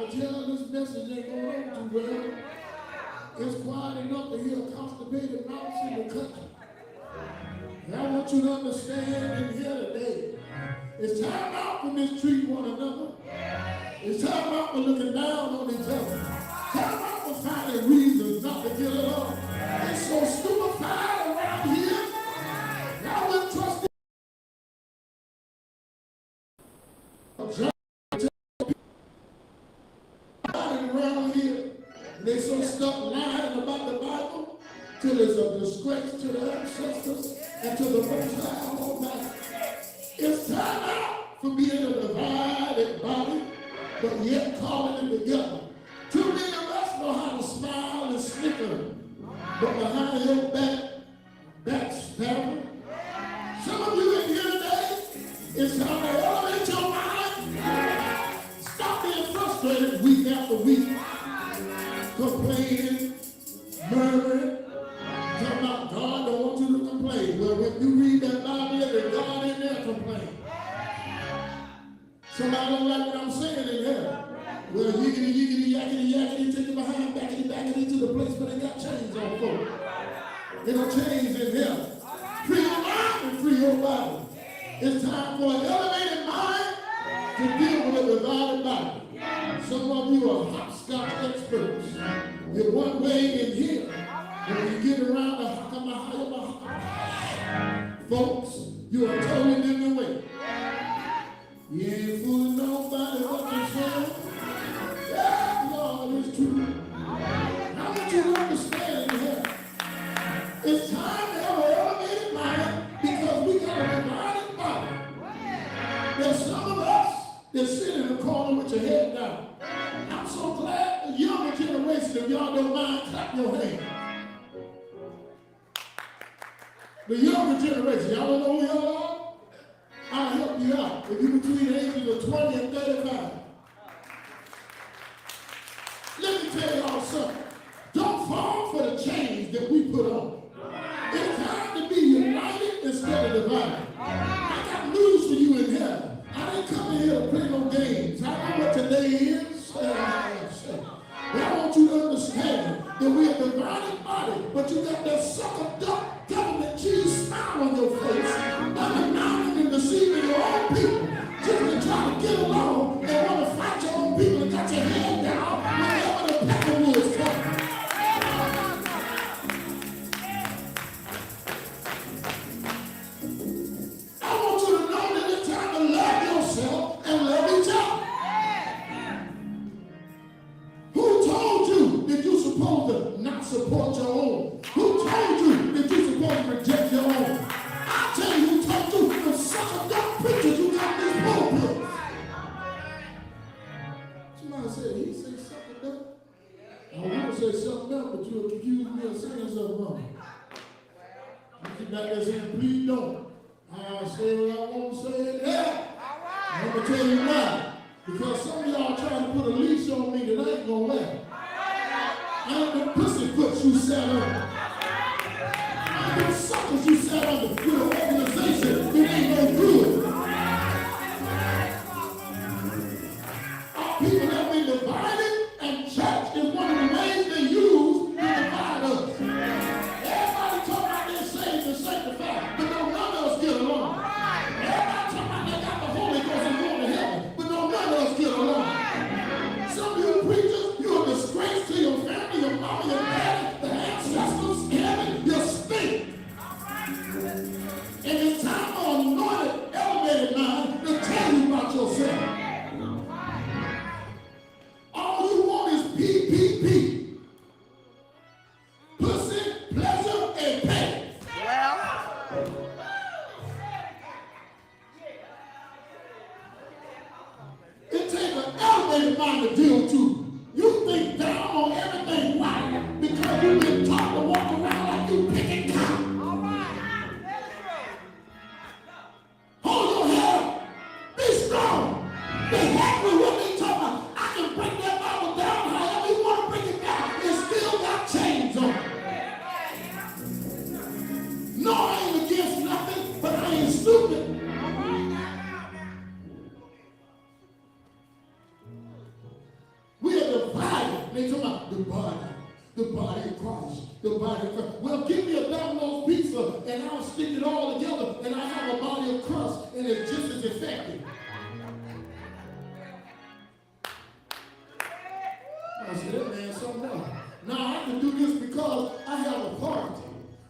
can tell this message ain't going on too well. It's quiet enough to hear constipated mouths in the country. And I want you to understand in here today, it's time out for mistreating one another. It's time out for looking down on each other. Time out for finding reasons not to get along. It's so stupefied around here. I wouldn't trust around here. They so stuck lying about the Bible till it's a disgrace to the ancestors and to the Most High Almighty. It's time out for being a divided body, but yet calling it together. Too many of us know how to smile and snicker, but behind your back, backstabber. Some of you in here today, it's time to elevate your mind. Stop being frustrated week after week, complaining, murmuring, talking about God don't want you to complain. Well, when you read that Bible, there's God in there complaining. Somebody don't like what I'm saying in here. Well, yiggity, yiggity, yakety, yakety, take it behind, backety, backety to the place where they got chains on for. There are chains in here. Free your mind and free your body. It's time for an elevated mind to deal with a divided body. Some of you are hopscotch experts. You're one way in here. When you get around the folks, you are totally different way. You ain't fooling nobody what you say. Yeah, Lord, it's true. I want you to understand here. It's time to have an elevated mind because we got a divided body. There's some of us that sit in the corner with your head down. I'm so glad the younger generation, if y'all don't mind, clap your hands. The younger generation, y'all don't know who y'all are? I'll help you out. If you're between the ages of 20 and 35. Let me tell y'all something. Don't fall for the chains that we put on. It's time to be united instead of divided. I got news for you in here. I didn't come in here to play no games. I know what today is. But I want you to understand that we're a divided body, but you got that sucker duck government cheese smile on your face, undermining and deceiving your own people, just to try to get along and want to fight your own people and got your head down whenever the peckerwoods come. I want you to know that it's time to love yourself and love each other. Who told you that you're supposed to not support your own? Who told you that you're supposed to reject your own? I tell you who told you, the sucker dumb preachers you got this pulpit. Somebody said, he said sucker dumb. I want to say something else, but you accuse me of saying something wrong. You keep back there saying, please don't. I'll say what I want to say. Yeah. I'm going to tell you why. Because some of y'all trying to put a leash on me that I ain't going to wear. I ain't the pussyfoots you sat on. I ain't the suckers you sat on with an organization that ain't no good. Our people have been divided, and church is one of the ways they use to divide us. Everybody talking about they're saved and sanctified, but don't none of us get along. Everybody talking about they got the Holy Ghost and going to heaven, but don't none of us get along. Some of you preachers, you're a disgrace to your family, your mama, your daddy, the ancestors, heaven, you stink. And it's time for an anointed, elevated mind to tell you about yourself. All you want is PPP. Pussy, pleasure, and pay. It takes an elevated mind to deal with you. You think down on everything. Why? Because you've been taught to walk around like you picking cotton. Hold your head up. Be strong. Be happy with what they talking about. I can break that Bible down however you want to break it down. It still got chains on it. No, I ain't against nothing, but I ain't stupid. They talking about the body of Christ, the body of Christ. Well, give me a Domino's pizza and I'll stick it all together and I have a body of Christ and it's just as effective. I said, that man something else. Now I can do this because I have authority.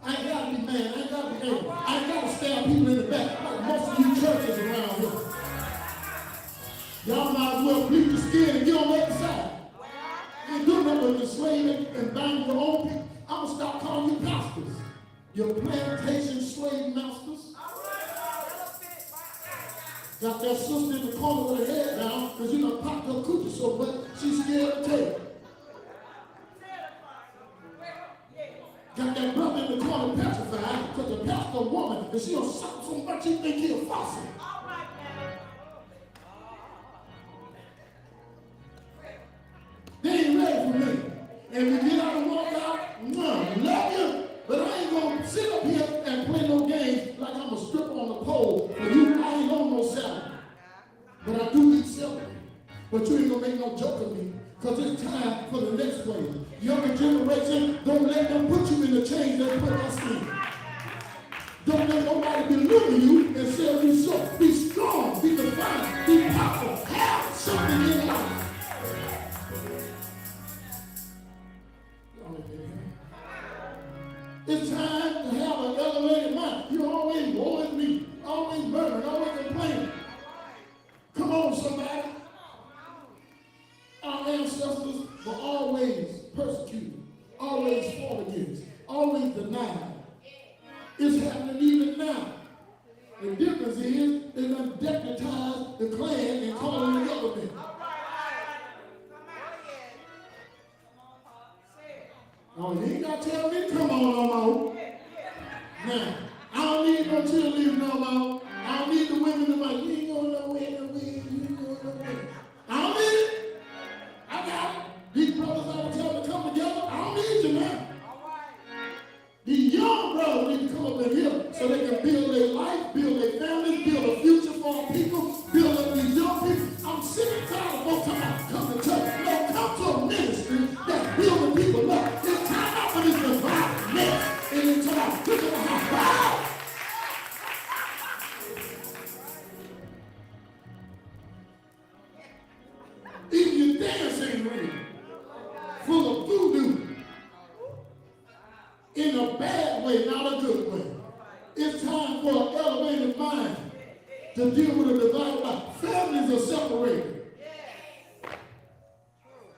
I ain't got to be mad. I ain't got to be angry. I ain't got to stab people in the back like most of you churches around here. Y'all might as well bleed the skin and get on the other side. You ain't doing nothing but enslaving and binding your own people. I'm going to stop calling you pastors. Your plantation slave masters. Got that sister in the corner with her head down because you done popped her coochie so much she's scared to take. Got that brother in the corner petrified because the pastor woman and she done suck so much he think he a fossil. They ain't ready for me. And we get out and walk out, love you. But I ain't going to sit up here and play no games like I'm a stripper on the pole. For you, I ain't on no salary. But I do eat salary. But you ain't going to make no joke of me because it's time for the next wave. Younger generation, don't let them put you in the chains they put us in. Don't let nobody belittle you and sell you short. Be strong, be defiant, be powerful, have something in life. It's time to have an elevated mind. You always woe is me, always murmuring, always complaining. Come on, somebody. Our ancestors were always persecuted, always fought against, always denied. It's happening even now. The difference is they done deputized the Klan and call it the government. Oh, you ain't got to tell me, come on no more. Now, I don't need no cheerleaders no more. I don't need the women to like, you ain't going nowhere, you ain't going nowhere. I don't need it. I got it. These brothers I was telling to come together, I don't need you now. These young brothers need to come up in here so they can build their life, build their families, build a future for our people, build up these young people. I'm sick and tired of folks talking about come to church. No, come to a ministry that's building people up. It's time out for this divine mess. And it's time, look at the house. Even your dance ain't real. Full of voodoo. In a bad way, not a good way. It's time for an elevated mind to deal with a divided life. Families are separated.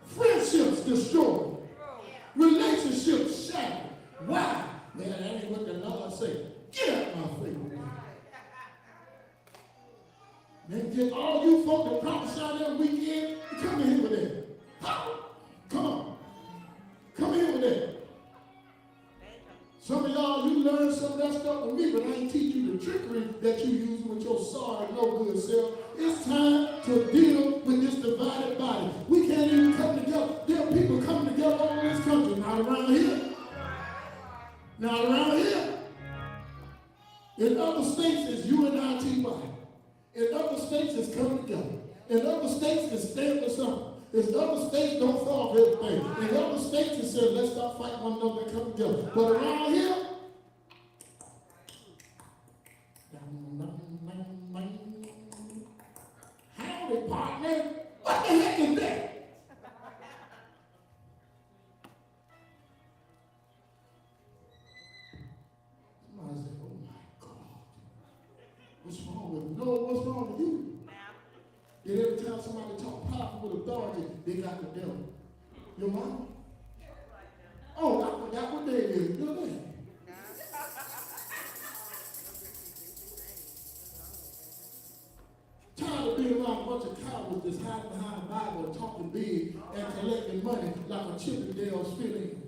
Friendships destroyed. Relationships shattered. Why? Man, that ain't what the Lord said. Get out my face. Man, get all you folk that prophesy that weekend, come in here with that. Come on. Come in with that. Some of y'all, you learn some of that stuff with me, but I ain't teach you the trickery that you use with your sorry, no good self. It's time to deal with this divided body. We can't even come together. There are people coming together all in this country. Not around here. Not around here. In other states, it's UNITY. In other states, it's coming together. In other states, it's stand for something. In other states, don't solve everything. In other states, it says, let's stop fighting one another and come together. But around here, howdy, partner. What the heck is that? Somebody said, oh my God. What's wrong with me? No, what's wrong with you? And every time somebody talk powerful with authority, they got the devil. Your mom? Oh, I forgot what day it is. Your name. Tired of being around a bunch of cowards that's hiding behind the Bible and talking big and collecting money like a Chippendale spilling.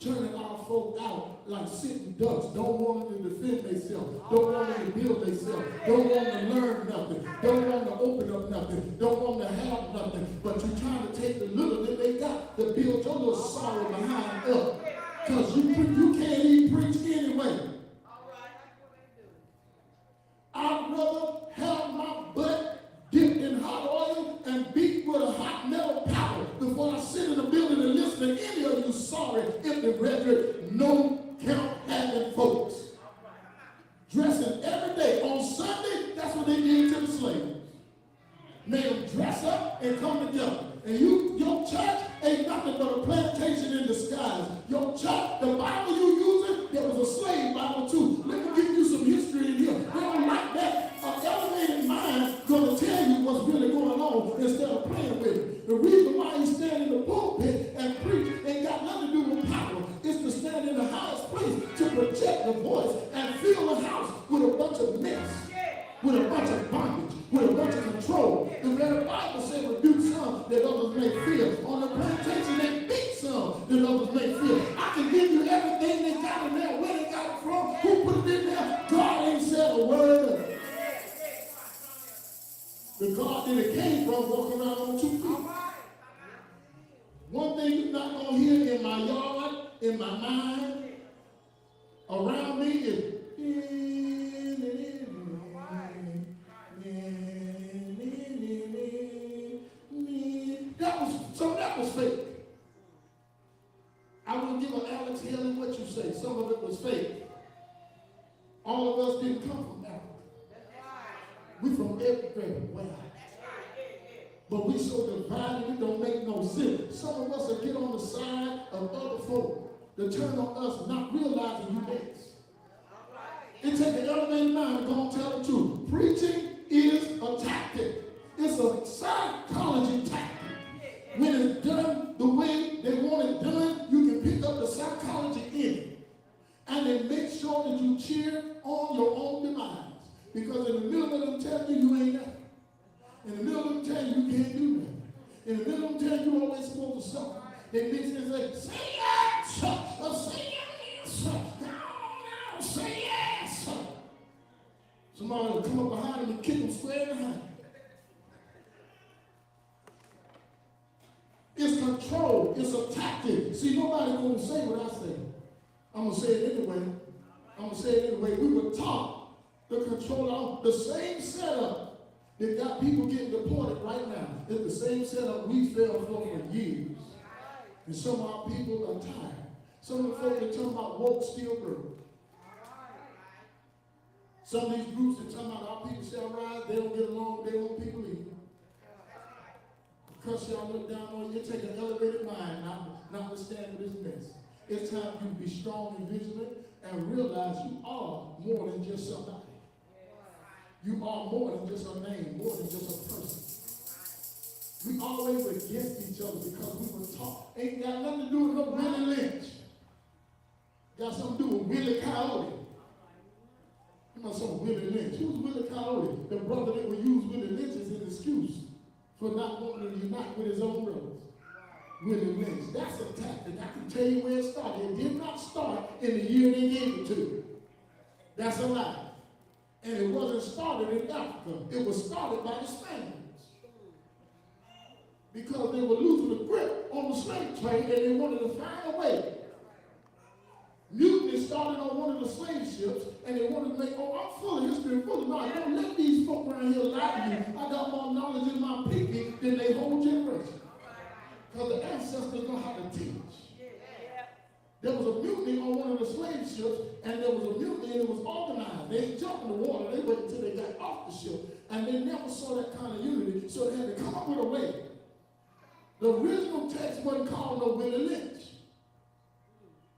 Turning our folk out like sitting ducks. Don't want them to defend themselves. Don't want them to build themselves. Don't want them to learn nothing. Don't want them to open up nothing. Don't want them to have nothing. But you're trying to take the little that they got to build your little sorrow behind up. Because you can't even preach anyway. I'd rather have my butt dipped in hot oil and beat with a hot metal powder listen to any of you sorry, empty rhetoric, no count having folks. Dressing every day. On Sunday, that's what they did to the slaves. Made them dress up and come together. And your church ain't nothing but a plantation in disguise. Your church, the Bible you using, there was a slave Bible too. Let me give you some history in here. They don't like that. An elevated mind gonna tell you what's really going on instead of playing with it. The reason why you stand in the pulpit and preach ain't got nothing to do with power. It's to stand in the highest place to project the voice and fill the house with a bunch of mess, with a bunch of bondage, with a bunch of control. The very Bible says rebuke some that others may fear. On the plantation, they beat some that others may fear. I can give you everything they got in there, where they got it from, who put it in there. God ain't said a word of it. The God that it came from walking around on 2 feet. One thing you're not going to hear in my yard, in my mind, around me is that was fake. I wouldn't give an Alex Haley what you say. Some of it was fake. All of us didn't come from Africa. We from everywhere. But we so divided, it don't make no sense. Some of us will get on the side of other folk to turn on us, not realizing you next. It takes an elevated mind to go and tell the truth. Preaching is a tactic. It's a psychology tactic. When it's done the way they want it done, you can pick up the psychology in it. And they make sure that you cheer on your own demise. Because in the middle of them telling you ain't nothing. In the middle of them telling you can't do nothing. In the middle of them telling you always supposed to suffer. They mix and say, say yes, say yes, no, say yes. Somebody will come up behind them and kick them square behind. It's control. It's a tactic. See, nobody gonna say what I say. I'm gonna say it anyway. We were taught to control the same setup that got people getting deported right now. It's the same setup we fell for years. And some of our people are tired. Some of the folks that talking about woke still broke. Some of these groups that talking about our people shall rise, they don't get along with their own people either. Because y'all look down on you, take an elevated mind, notwithstanding this mess. It's time for you to be strong and vigilant and realize you are more than just somebody. You are more than just a name, more than just a person. We always against each other because we were taught. Ain't got nothing to do with no Willie Lynch. Got something to do with Willie Coyote. You know some Willie Lynch. Who's Willie Coyote? The brother that would use Willie Lynch as an excuse for not wanting to unite with his own brothers. Willie Lynch. That's a tactic. I can tell you where it started. It did not start in the year they gave it to you. That's a lie. And it wasn't started in Africa. It was started by the Spaniards. Because they were losing the grip on the slave trade and they wanted to find a way. Mutiny started on one of the slave ships and they wanted to make, I'm full of history and full of knowledge. Don't let these folk around here lie to you. I got more knowledge in my people than they whole generation. Because the ancestors know how to teach. There was a mutiny on one of the slave ships, and there was a mutiny, and it was organized. They didn't jump in the water. They waited until they got off the ship, and they never saw that kind of unity, so they had to come up with a way. The original text wasn't called no Willie Lynch.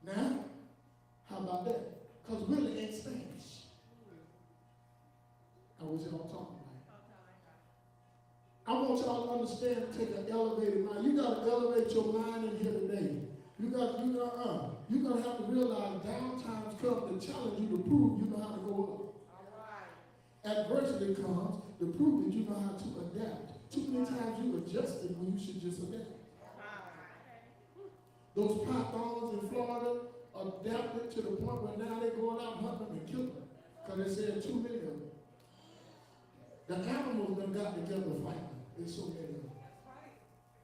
Now, how about that? Because Willie ain't Spanish. I wish y'all talking about it. I want y'all to understand and take an elevated mind. You got to elevate your mind in here today. You're going to have to realize downtimes come to challenge you to prove you know how to go up. Adversity comes to prove that you know how to adapt. Too many times you adjusted when you should just adapt. Those pythons in Florida adapted to the point where now they're going out hunting and killing them because they said too many of them. The animals that got together fighting. There's so many of them.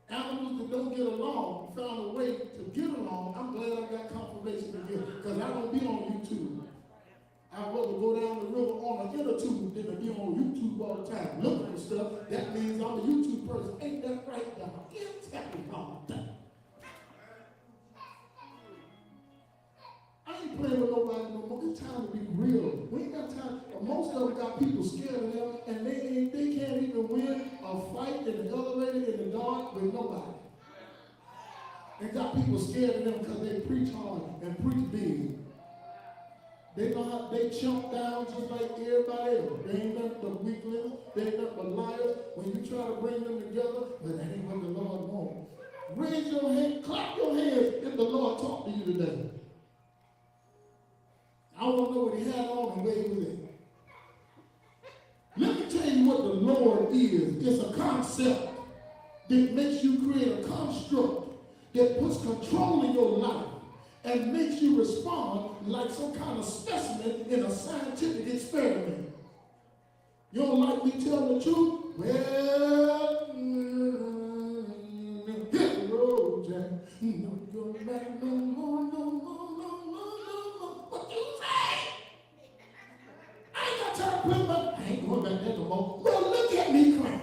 Animals that don't get along found a way to get along. I'm glad I got confirmation again because I don't be on YouTube. I'd rather go down the river on an inner tube than to be on YouTube all the time looking for stuff. That means I'm a YouTube person. Ain't that right, y'all? Tell me about that. playing with nobody no more. It's time to be real. We ain't got time. Most of them got people scared of them, and they can't even win a fight in the elevator in the dark with nobody. And got people scared of them because they preach hard and preach big. They know how they chump down just like everybody else. They ain't nothing but weaklings. They ain't nothing but liars. When you try to bring them together, but that ain't what the Lord wants. Raise your hand, clap your hands if the Lord talked to you today. I want to know what he had on and where he was at. Let me tell you what the Lord is. It's a concept that makes you create a construct that puts control in your life and makes you respond like some kind of specimen in a scientific experiment. You don't like me telling the truth? Well, hit the road, Jack. No, go back no more, no more, no more, no more. What you say? I ain't got time to play my... I ain't going back there no more. Well, look at me crying.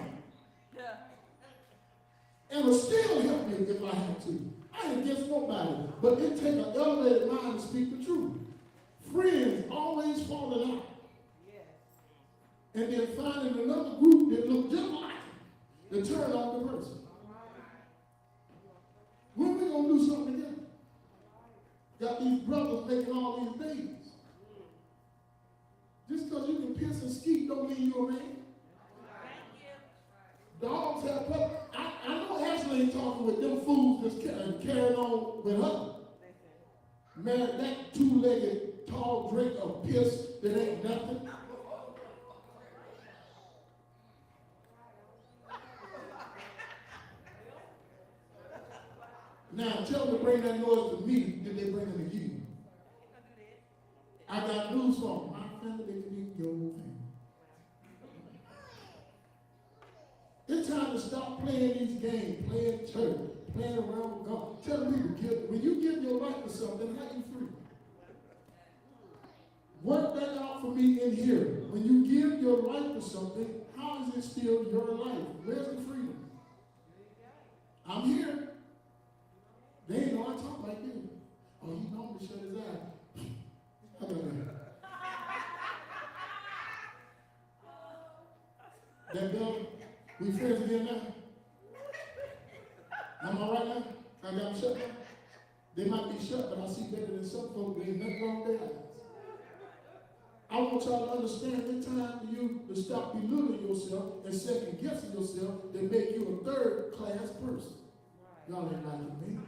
And it'll still help me if I have to. I ain't against nobody, but it takes an elevated mind to speak the truth. Friends always falling out. And then finding another group that look just like it, to turn on the person. When we gonna do something together? Got these brothers making all these babies. Just because you can piss and skeet don't mean you're a man. Dogs have puppies. I know Ashley ain't talking with them fools that's carrying on with her. Man, that two-legged tall drink of piss that ain't nothing. Now tell them to bring that noise to me, then they bring it to you. I got news for them. My family, they can be your family. It's time to stop playing these games, playing church, playing around with God. Tell people, when you give your life to something, how you free? Work that out for me in here. When you give your life to something, how is it still your life? Where's the freedom? I'm here. They ain't know I talk like this. Oh, he normally shut his eye. How about that? That bell? We friends again now? Am I right now? I got them shut now? They might be shut, but I see better than some folks. There ain't nothing wrong with their eyes. I want y'all to understand it's time for you to stop belittling yourself and second guessing yourself that make you a third-class person. Y'all ain't like me.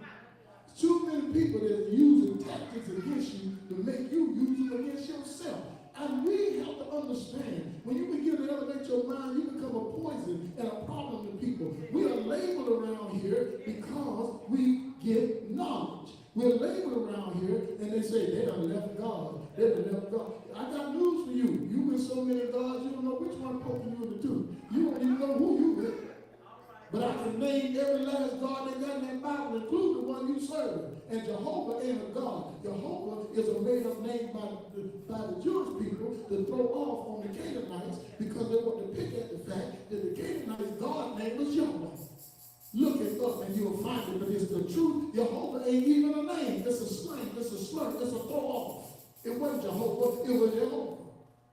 Too many people that are using tactics against you to make you use them against yourself. And we have to understand, when you begin to elevate your mind, you become a poison and a problem to people. We are labeled around here because we get knowledge. We're labeled around here, and they say they done left God. They done left God. I got news for you. You with so many gods, you don't know which one poking you in the tooth. You don't even know who you with. But I can name every last God they got in that Bible, including the one you serve. And Jehovah ain't a God. Jehovah is a made-up name by the Jewish people to throw off on the Canaanites because they want to pick at the fact that the Canaanites' God name was Yahweh. Look it up and you'll find it, but it's the truth. Jehovah ain't even a name. It's a slang, it's a slur, it's a throw off. It wasn't Jehovah, it was Jehovah.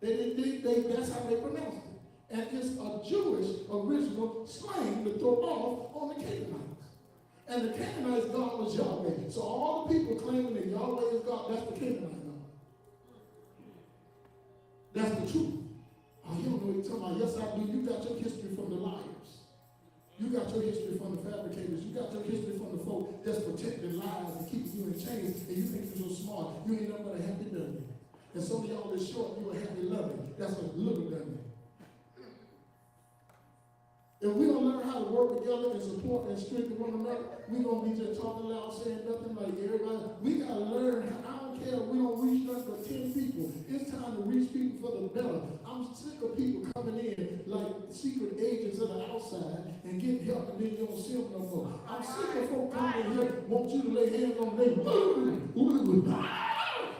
That's how they pronounced it. And it's a Jewish original slang to throw off on the Canaanites. And the Canaanites' God was Yahweh. So all the people claiming that Yahweh is God, that's the Canaanite God. That's the truth. Oh, you don't know what you're talking about. Yes, I do. You got your history from the liars. You got your history from the fabricators. You got your history from the folk that's protecting lies and keeping you in chains. And you think you're so smart. You ain't nothing but a happy dummy. And some of y'all that's short, you a happy lummy. That's a little dummy. If we don't learn how to work together and support and strengthen one another, we're going to be just talking loud, saying nothing like everybody. We got to learn. I don't care if we don't reach nothing but 10 people. It's time to reach people for the better. I'm sick of people coming in like secret agents on the outside and getting help and then you don't see them no more. I'm sick of folks coming in here, want you to lay hands on them,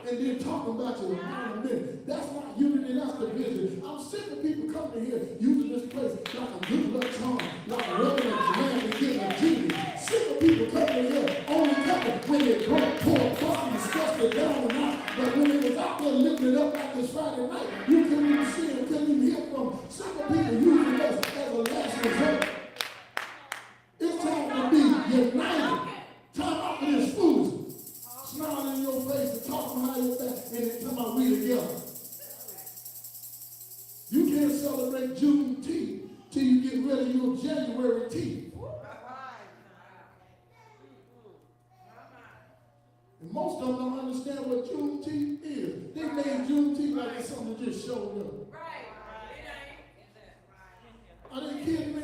and then talking about you in a minute. That's not unity, that's division. I'm sick of people coming in here using this place like a good luck charm, like a rubbing of man and getting a genie. Sick of people coming in here only coming when they broke, poor, fucking, disgusted, down and out. But you're January teeth. And most of them don't understand what Juneteenth is. They made Juneteenth like it's something that just showed up. Are they kidding me?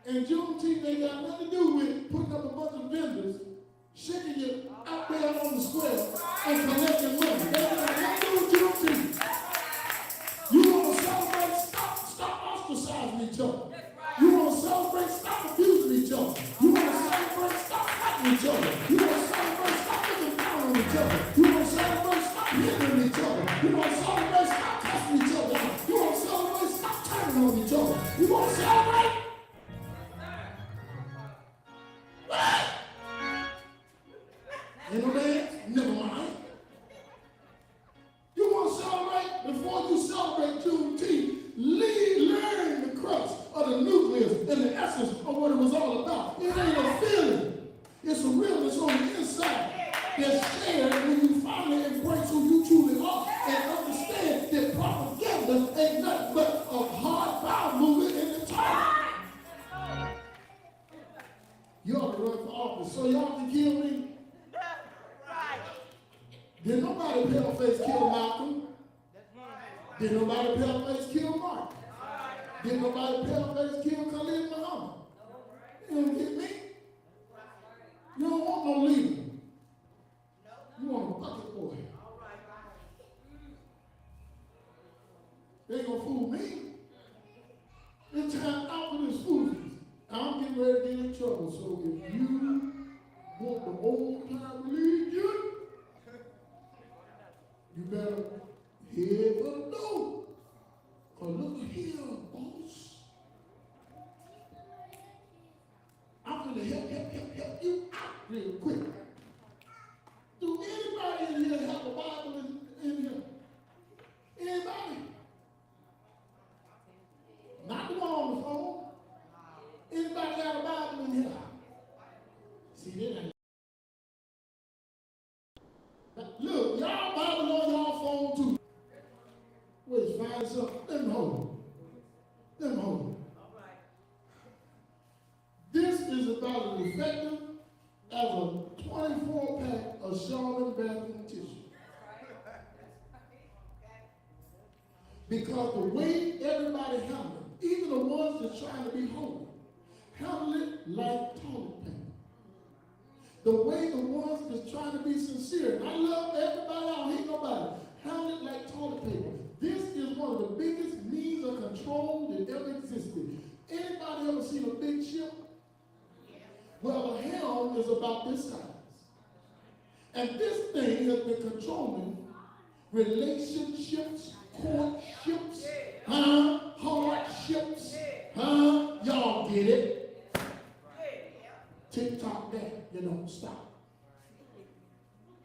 And Juneteenth ain't got nothing to do with putting up a bunch of vendors, shaking you out there on the square and collecting money. They ain't got nothing to do with Juneteenth. You want to celebrate, stop ostracizing each other. You want to celebrate, stop abusing each other. You want to celebrate, stop fighting each other. You want to celebrate, stop looking down on each other. You want to celebrate, stop hindering each other. You want to celebrate, stop testing each other. You want to celebrate, stop turning on each other. You want to celebrate? Ain't no man? Never mind. You want to celebrate? Before you celebrate Juneteenth, learn the crux of the nucleus and the essence of what it was all about. It ain't a feeling. It's a realness on the inside that's shared when you finally embrace who you truly are and understand that propaganda ain't nothing but a hard power movement in the time. You ought to run for office so y'all can kill me. Did nobody pale-face kill Malcolm? Did nobody pale-face kill Mark? Did nobody pale-face kill Khalid Muhammad? You don't get me? You don't want no leader. You want a bucket boy. They ain't gonna fool me. It's time out for this foolishness. I'm getting ready to get in trouble. So if you want the old time religion, you better head for the door. Because look here, boss. I'm going to help you out real quick. Do anybody in here have a Bible in here? Anybody? Not the one on the phone. Anybody got a Bible in here? See, they ain't. Look, y'all Bible on y'all phone too. Wait, find something. Let me hold it. Let me hold it. This is about as effective as a 24-pack of Charmin bathroom tissue. Because the way everybody handles it, even the ones that's trying to be holy, handle it like toilet paper. The way the ones that's trying to be sincere, and I love everybody, I don't hate nobody, handle it like toilet paper. This is one of the biggest means of control that ever existed. Anybody ever seen a big ship? Well, the helm is about this size. And this thing has been controlling relationships, courtships, hardships, y'all get it. Tick-tock that, you don't stop.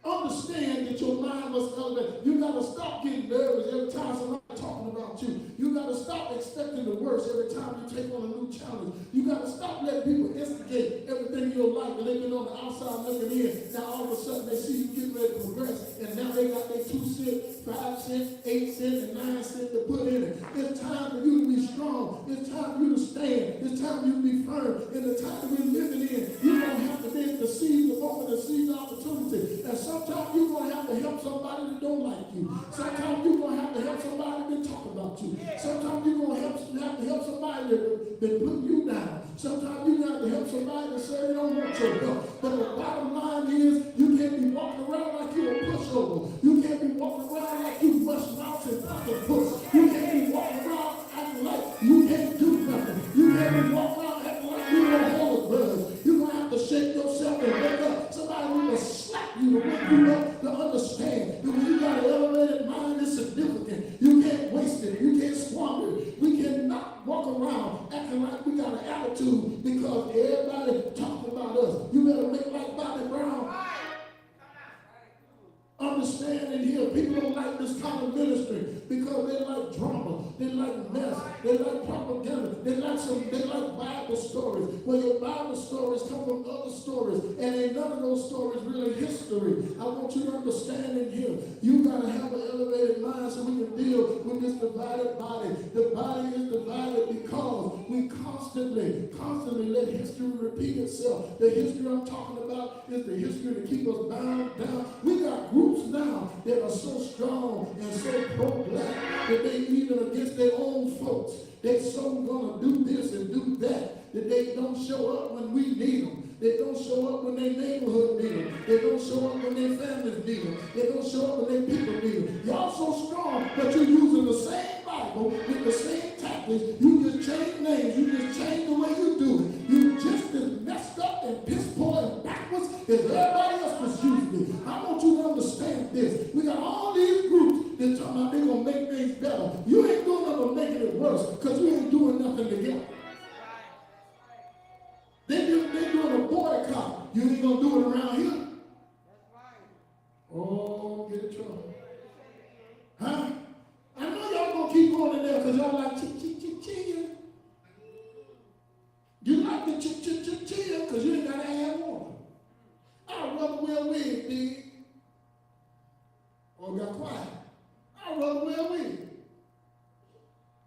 Understand that your mind must elevate. You got to stop getting nervous every time somebody's talking about you. You got to stop expecting the worst every time you take on a new challenge. You got to stop letting people instigate everything in your life and they've been on the outside looking in. Now all of a sudden they see you getting ready to progress and now they got their 2 cents, 5 cents, 8 cents, and 9 cents to put in it. It's time for you to be strong. It's time for you to stand. It's time for you to be firm. In the time we're living in, you don't have to be able to seize the moment and seize the opportunity. And sometimes you're going to have to help somebody that don't like you. Sometimes you're going to have to help somebody that talk about you. Sometimes you're going to have to help somebody that put you down. Sometimes you're going to have to help somebody that say they don't want your help. But the bottom line is you can't be walking around like you're a pushover. You can't be walking around like you must mouth and pocket push. You can't be walking around acting like you can't do nothing. You can't be walking around acting like you don't hold a grudge. You're going to have to shake yourself and wake up. Somebody will slap you to wake you up to understand that when you got an elevated mind, it's significant. You can't waste it. You can't squander it. We cannot walk around acting like we got an attitude because everybody talking about us. You better make like Bobby Brown. Understand and hear. People don't like this kind of ministry because they like drama. They like mess. They like propaganda. They like Bible stories. Well, your Bible stories come from other stories, and ain't none of those stories really history. I want you to understand in here, you got to have an elevated mind so we can deal with this divided body. The body is divided because we constantly let history repeat itself. The history I'm talking about is the history to keep us bound down. We got groups now that are so strong and so pro-black that they even against their own folks. They so gonna do this and do that they don't show up when we need them. They don't show up when their neighborhood need them. They don't show up when their families need them. They don't show up when their people need them. Y'all so strong, but you're using the same Bible with the same tactics. You just change names. You just change the way you do it. You just as messed up and piss poor and backwards as everybody else was using it. I want you to understand this. We got all these groups that talking about they're going to make things better. You ain't doing nothing but making it worse because you ain't doing nothing together. They're doing a boycott. You ain't going to do it around here. Oh, get in trouble. Huh? I know y'all going to keep going in there because y'all like chill. You like the chill because you ain't got to add water. I'd rather wear a wig, big. Or got quiet. I'd rather wear a wig.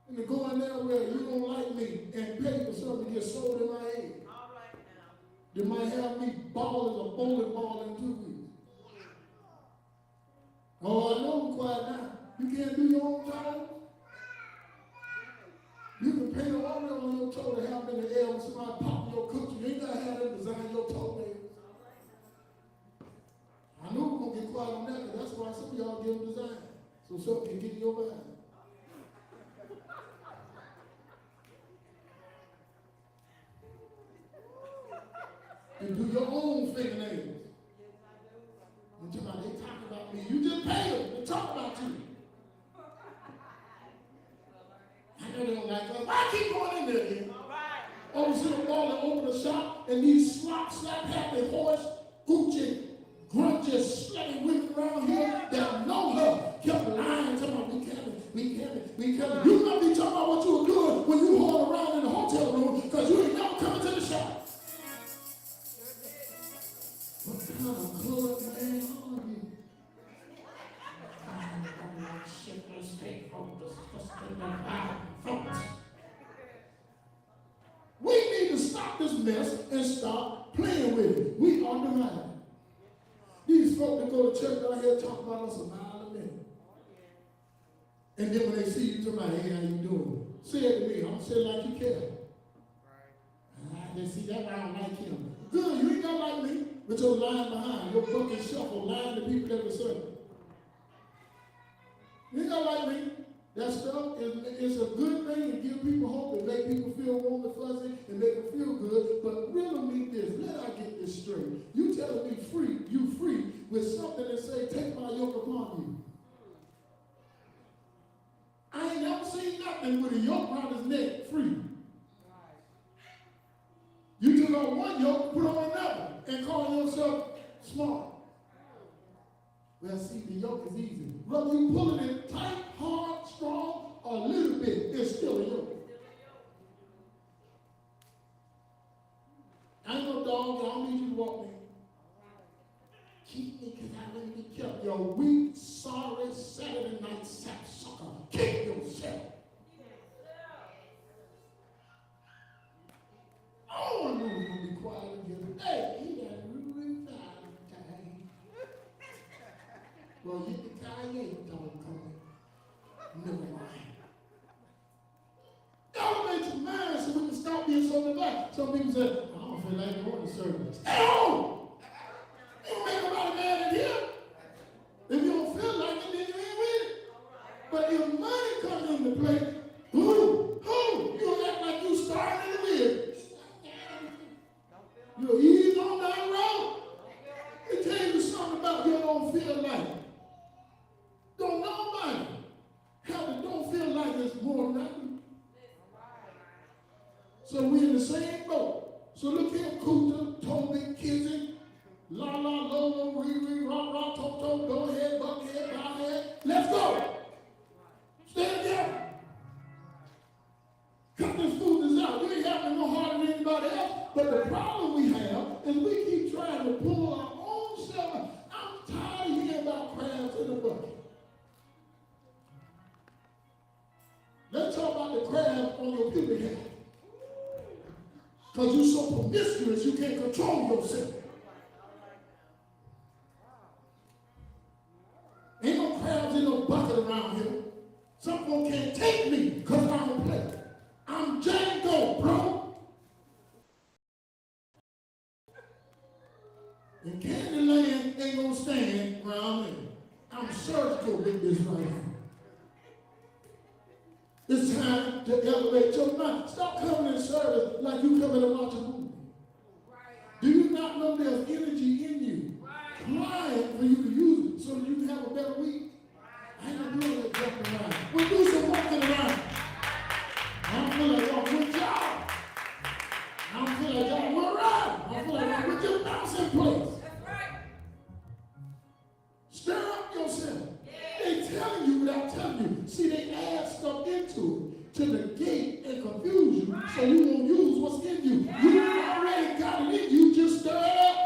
And to go in there where you don't like me and pay for something to get sold in my head. All right now. They might have me ball as a bowling ball in 2 weeks. Oh, I know I'm quiet now. You can't do your own time. You can paint an ornament on your toe to have in the air when somebody pop your cookie. You ain't got to have them design your toenails. I know we're going to get quiet on that, but that's why some of y'all give them design. So something can get in your mind. And do your own fingernails. They talk about me. You just pay them. They talk about you. I know they don't like us. I keep going in there again. Over to the wall and open the shop, and these slap happy horse, Gucci, grungy, slutty women around here that know her kept lying, talking about we coming. You might be talking about what you were doing when you hauled around in the hotel room because you ain't never coming to the shop. What kind of club man are you? We need to stop this mess and stop playing with it. We are divided. These folk that go to church out here talk about us a mile a minute. And then when they see you, talk about, hey, how you doing? Say it to me. I'm going to say it like you care. They see that I don't like him. Good, you ain't got like me. But you're lying behind. Your bucket shuffle, lying to people that were serving. You ain't got like me. That stuff is a good thing to give people hope and make people feel warm and fuzzy and make them feel good. But riddle me this. Let I get this straight. You telling me free, you free, with something that say, take my yoke upon you. I ain't never seen nothing with a yoke around his neck free. You took on one yoke, put on another, and call yourself smart. Well, see, the yoke is easy. Whether you pulling it tight, hard, strong, or a little bit, it's still a yoke. I ain't no dog, I don't need you to walk me. Keep me because I want to be kept. You're weak, sorry, Saturday night sapsucker. Keep yourself. Oh, I knew he was going to be quiet again. Hey, he got a really fine time. Well, you the Kanye don't come. Never mind. Elevate your mind so we can stop being so divided. Some people say, I don't feel like going to service. Stay home! You don't make nobody mad at him. If you don't feel like it, then you ain't with it. But if money comes into play, you act like you started in the wheel. You ease on that road. It tells you something about you don't feel like. Don't nobody have to don't feel like it's more than nothing. So we're in the same boat. So look here, Kuta, Toby, Kizzy, La La, Lolo, Riri, Rock, Rock, Toto, go ahead, Buckhead, Bothead. Let's go. Stay together. Cut this food driving no harder than anybody else. But the problem we have is we keep trying to pull our own self. I'm tired of hearing about crabs in the bucket. Let's talk about the crabs on your pubic hair. Because you're so promiscuous, you can't control yourself. Ain't no crabs in no bucket around here. Some folks can't take me because I'm a player. I'm Django, bro. And Candyland ain't gonna stand around me. I'm surgical with this right here. It's time to elevate your mind. Stop coming in service like you coming to watch a movie. Do you not know there's energy in you? Crying for you to use it so that you can have a better week? I ain't gonna do that jumping around. We'll do some walking around. I don't feel like walking with y'all. I don't feel like y'all were around. I don't feel like y'all with your bouncing place. Stir up yourself. They telling you without telling you. See, they add stuff into it to negate and confuse you so you won't use what's in you. You already got it in you, just stir it up.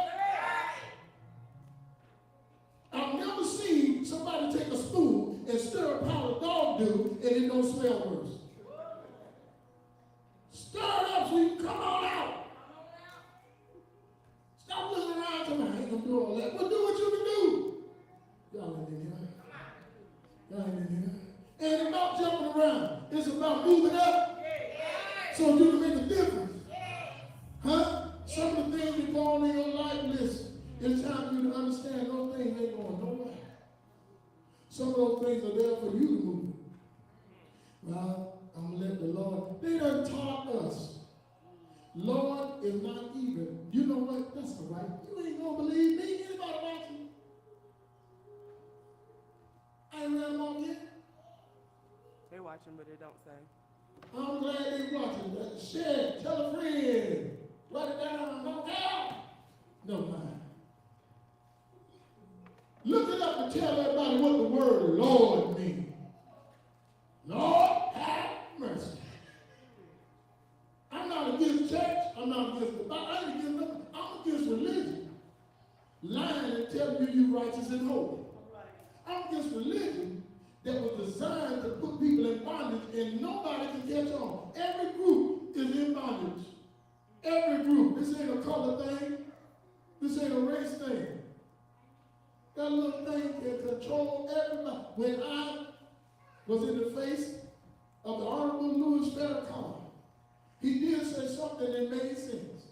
I've never seen somebody take a spoon and stir a pot of dog do and it don't smell worse. Stir it up so you can come on out. Stop looking around to me. I ain't gonna do all that. Well, do what you can do. Y'all ain't in here. Y'all ain't in here. It ain't about jumping around. It's about moving up. So you can make a difference. Huh? Some of the things that go on in your life, listen. It's time for you to understand those things ain't going nowhere. Some of those things are there for you to move. Well, I'm going to let the Lord. They done taught us. Lord is not even. You know what? That's all right. You ain't going to believe me. Anybody watching? I ain't read them all yet. They watching, but they don't say. I'm glad they watching. Share it. Tell a friend. Write it down. Knock out. No mind. Look it up and tell everybody what the word Lord means. Lord, have mercy. I'm not against church. I'm not against the Bible. I ain't against nothing. I'm against religion. Lying and telling you righteous and holy. I'm against religion that was designed to put people in bondage and nobody can catch on. Every group is in bondage. Every group. This ain't a color thing. This ain't a race thing. That little thing can control everybody. When I was in the face of the Honorable Louis Farrakhan, he did say something that made sense.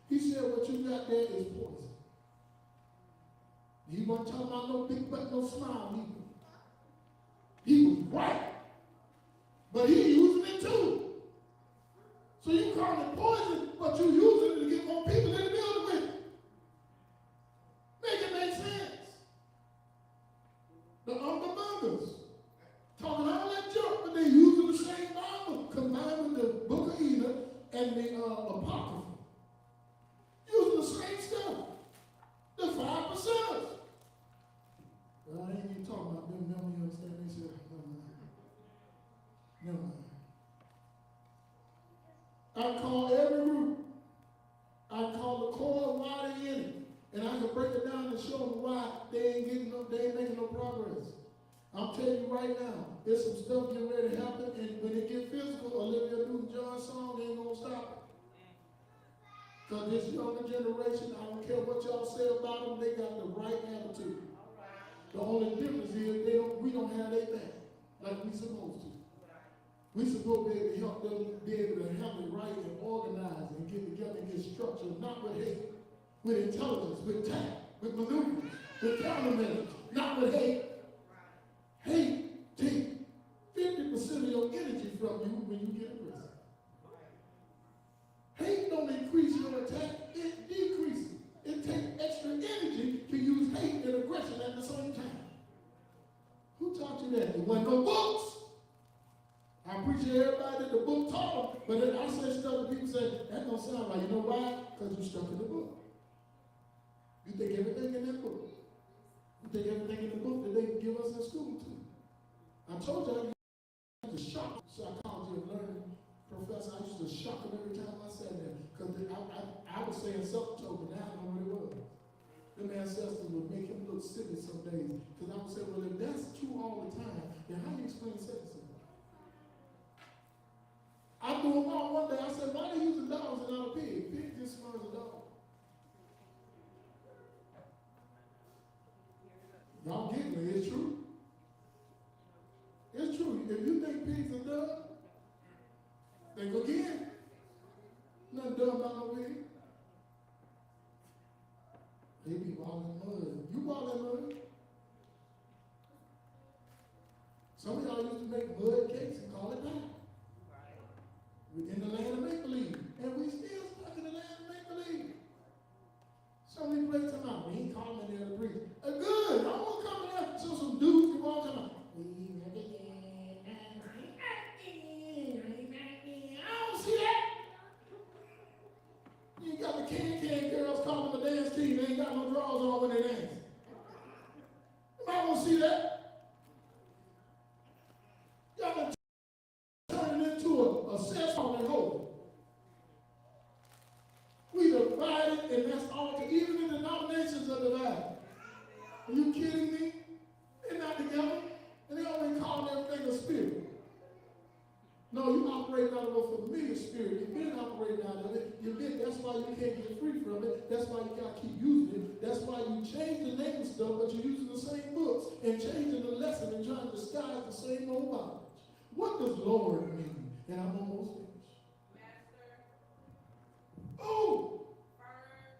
He said, what you got there is poison. He wasn't talking about no big butt, no smile either. He was right. But he using it too. So you call it poison, but you using it to get more people in the building with it. Make it make sense. The Uncle talking all that junk, but they using the same Bible combined with the Book of Enoch and the Apocrypha. Using the same stuff. The 5%. Well, I ain't even talking about them. Never you understand? They said, never mind. I call every group. I call the core why they in it. And I can break it down and show them why they ain't making no progress. I'm telling you right now, there's some stuff getting ready to happen, and when it get physical, Olivia Newton-John's song ain't gonna stop it. Because this younger generation, I don't care what y'all say about them, they got the right attitude. The only difference is we don't have their back like we supposed to. We supposed to be able to help them be able to have it right and organize and get together and get structured, not with hate. With intelligence, with tact, with maneuvers, with countermeasures, not with hate. Hate takes 50% of your energy from you when you get aggressive. Hate don't increase your attack, it decreases. It takes extra energy to use hate and aggression at the same time. Who taught you that? There wasn't no books. I appreciate everybody that the book taught them, but then I say stuff that people say, that don't sound right. You know why? Because you're stuck in the book. You think everything in that book. You think everything in the book that they give us in school too. I told you I used to shock psychology of learning professor. said, I used to shock them every time I said that. Because I was saying something to him, but now I know what it was. Them ancestors would make him look silly some days. Because I would say, well, if that's true all the time, then how do you explain citizenship? I threw him out one day. I said, why are they using dogs and not a pig? Pig just smells a dog. Y'all get me, it's true. It's true. If you think pigs are dumb, think again. Nothing dumb about no pig. They be walking in mud. You walk in mud. Some of y'all used to make mud cakes and call it pie. We're in the land of make-believe. And we still stuck in the land of make-believe. So we play some out. We ain't calling there to preach. Good. I want to come in there so some dudes can walk come out. I don't see that. You got the can girls calling the dance team. They ain't got no drawers on when they dance. I don't see that. Y'all gonna turn it into a sex on and hope. We divided, and that's all. Even the denominations are divided. Are you kidding me? They're not together. And they always call everything a spirit. No, you operate out of a familiar spirit. You've been operating out of it. That's why you can't get free from it. That's why you got to keep using it. That's why you change the name of stuff, but you're using the same books and changing the lesson and trying to disguise the same old knowledge. What does Lord mean? And I'm almost finished. Master. Oh! Firm.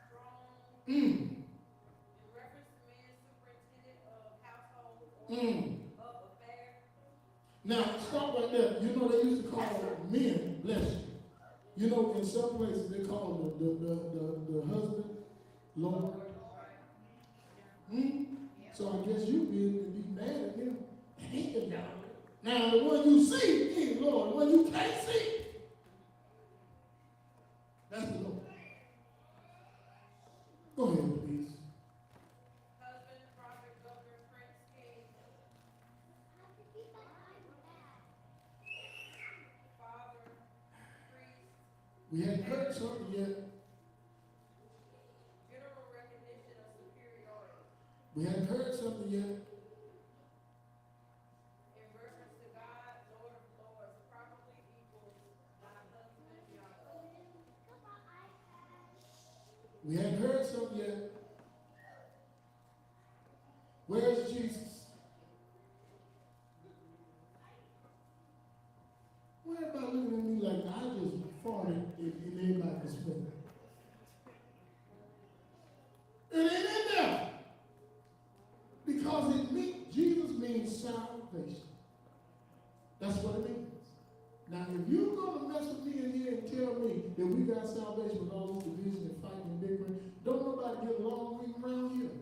Strong. Mm. In reference to man, superintendent of household or of affairs. Now, stop right there. You know, they used to call men, bless you. You know, in some places they call the husband Lord. So I guess you be mad at him. Hate him now. Now, the one you see is Lord. The one you can't see, that's the Lord. Go ahead, please. Husband, prophet, governor, prince, king. Father, priest. We hadn't heard something yet. General recognition of superiority. We hadn't heard something yet. In reference to God, Lord of lords, probably equals my husband, Yahweh. We hadn't heard something yet. Where's Jesus? Why everybody looking at me like I just farted in everybody's face? It ain't in there. Because Jesus means salvation. That's what it means. Now, if you're going to mess with me in here and tell me that we got salvation with all this division and fighting and bickering, don't nobody get along with around here.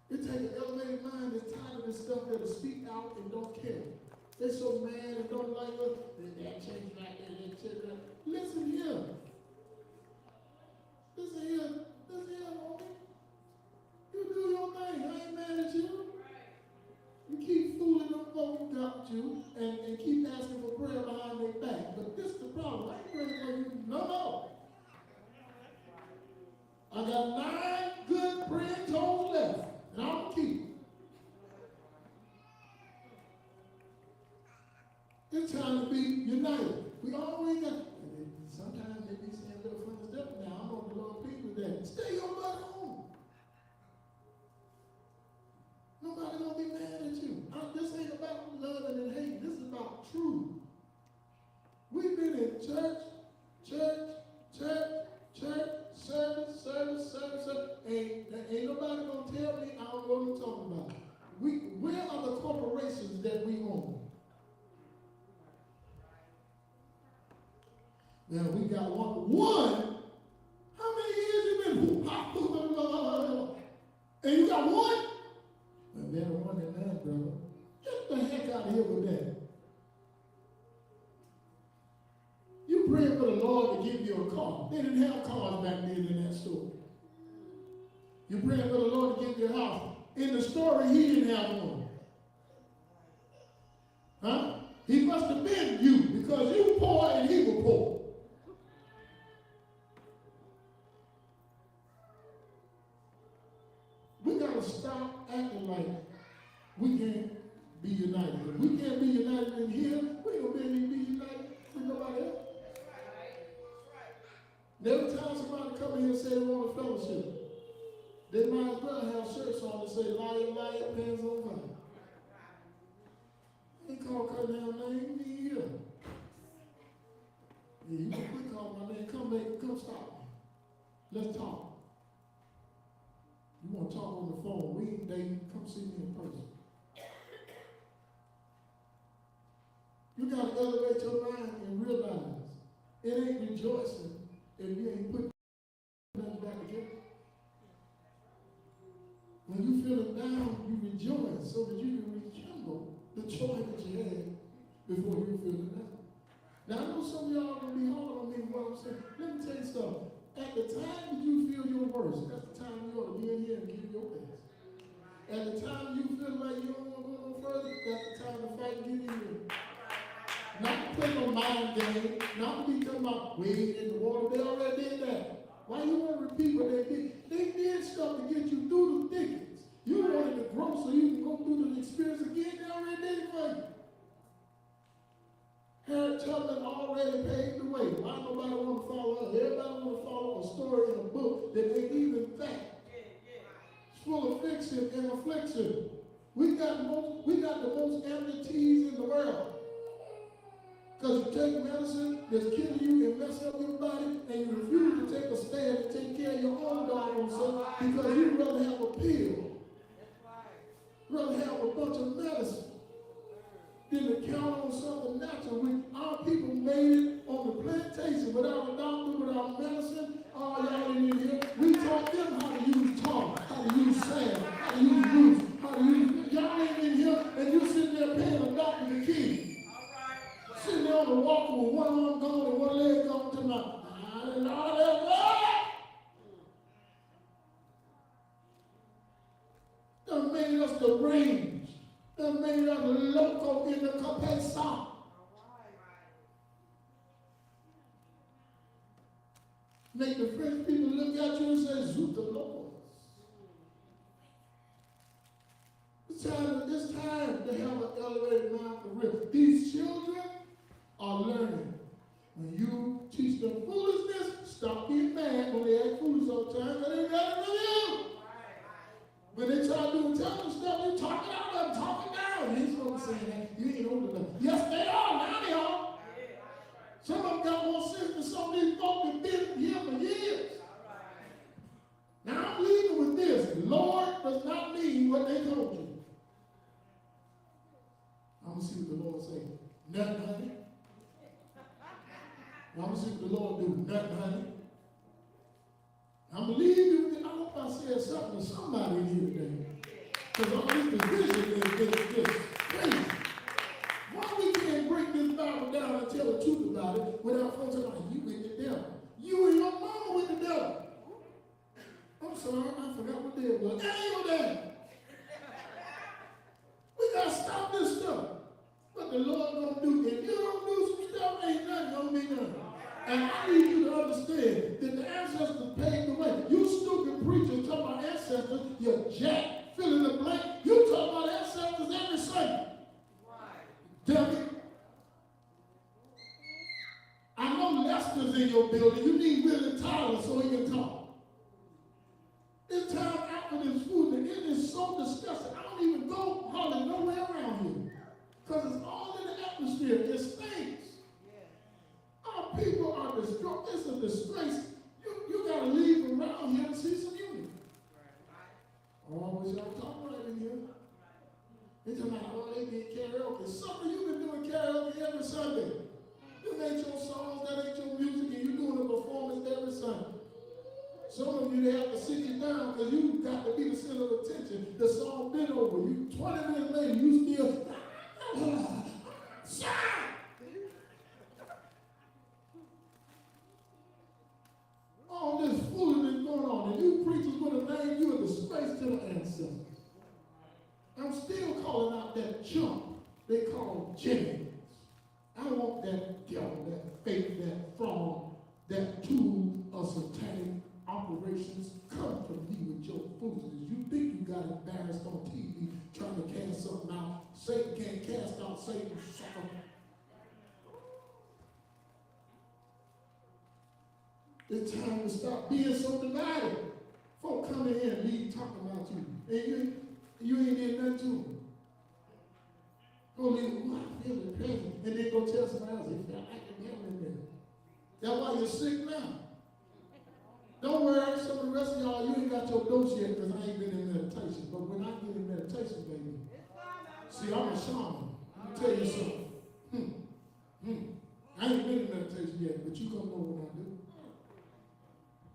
It takes an elevated mind that's tired of this stuff that'll speak out and don't care. They're so mad and don't like us. That changed like that, that changed like that. Listen here. Listen here. Listen here, homie. You do your thing. I ain't mad at you. You keep fooling them folk who got you and keep asking for prayer behind their back. But this is the problem. I ain't praying for you. No. I got 9 good praying toes left. And I'm going to keep it. It's time to be united. We always got, sometimes they be saying little funny stuff. Now, I'm on the Lord please with that. Stay your butt home. Nobody gonna be mad at you. This ain't about loving and hating. This is about truth. We've been in church, service. Ain't nobody gonna tell me I don't know what I'm talking about. Where are the corporations that we own? Now we got one. How many years you been? And you got one? Well, better one than that, brother. Get the heck out of here with that. You praying for the Lord to give you a car. They didn't have cars back then in that story. You praying for the Lord to give you a house. In the story, he didn't have one. Huh? He must because you poor and he was poor. We got to stop acting like we can't be united. If we can't be united in here, we don't really be united with nobody else. Every time somebody come in here and say they want a fellowship, they might as well have shirts on that say, liar, liar, pants on fire. Ain't call cut down name, me here. Yeah, you can quit calling my name. Come stop me. Let's talk. You want to talk on the phone, we ain't dating, come see me in person. You got to elevate your mind and realize it ain't rejoicing if you ain't put nothing back together. When you feeling down, you rejoice so that you can rekindle the joy that you had before you were feeling down. Now, I know some of y'all are going to be hard on me what I'm saying. Let me tell you something. At the time that you feel your worst, that's the time you ought to be in here and give your best. At the time you feel like you don't want to go no further, that's the time to fight and get in here. Not to play no mind game, not to be talking about wading in the water. They already did that. Why you want to repeat what they did? They did stuff to get you through the thickets. You wanted to grow so you can go through the experience again. They already did it for you. Harriet Tubman already paved the way. Why nobody want to follow us? Everybody want to follow a story in a book that ain't even fact. It's full of fiction and affliction. We got the most amputees in the world. Because you take medicine that's killing you and mess up your body, and you refuse to take a stand and take care of your own doggone self because you'd rather have a pill. Rather have a bunch of medicine than to count on something natural. Our people made it on the plantation without a doctor, without medicine. All y'all in here, we taught them how to use tongue, how to use sand, how to use roots, how to use. Y'all ain't in here, and you sitting there paying a doctor the key. Sitting there on the walker with one arm gone and one leg gone to my. Done made us the range. Done made us the loco in the Capesa. Make the French people look at you and say, Zoot the Lord. It's time to have an elevated mind for real. These children are learning. When you teach them foolishness, stop being mad when they act foolish all the time, because they better than you. When they try doing telling stuff, you talk it out of them, talk it down. You ain't supposed to say that. You ain't old enough. Yes, they are. Now they are. Some of them got more sense than some of these folks that been here for years. Now I'm leaving with this. Lord does not mean what they told you. I'm going to see what the Lord say. Nothing, honey. I'm going to see what the Lord do. Nothing, honey. I'm going to leave you with it. I hope I said something to somebody in here today. Because all this division is crazy. Why we can't break this Bible down and tell the truth about it without folks saying, like, you with the devil. You and your mama with the devil. I'm sorry, I forgot what day it was. That ain't no devil. We got to stop this stuff. What the Lord gonna do? If you don't do some stuff, ain't nothing gonna be done. And I need you to understand that the ancestors paved the way. You stupid preachers talking about ancestors, you jack, fill in the blank. You talk about ancestors every Sunday. Dummy. I know Lester's in your building. You need Willie Tyler so he can talk. It's time out for this food, and it is so disgusting. I don't even go hardly nowhere around here. Because it's all in the atmosphere. It stinks. Our people are destroyed. It's a disgrace. You got to leave around here and see some unity. Oh, I wish y'all talk right in here. They talking about, oh, they did karaoke. Something you've been doing karaoke every Sunday. You made your songs, that ain't your music, and you doing a performance every Sunday. Some of you, they have to sit you down because you got to be the center of attention. The song been over. You 20 minutes later, you still shout. All this foolishness going on, and you preachers would have named you a disgrace to the ancestors. I'm still calling out that chump they call James. I want that devil, that fake, that fraud, that tool of satanic operations. Come from me with your foolishness. You think you got embarrassed on TV trying to cast something out. Satan can't cast out Satan, sucker. It's time to stop being so divided. Folk come in here and leave talking about you. And you ain't did nothing to them. Go leave, I feel the presence. And then go tell somebody else, they felt like the devil in there. That's why you're sick now. Don't worry, some of the rest of y'all, you ain't got your dose yet because I ain't been in meditation. But when I get in meditation, baby, see, I'm a shaman. Let me tell you something. I ain't been in meditation yet, but you gonna know what I do.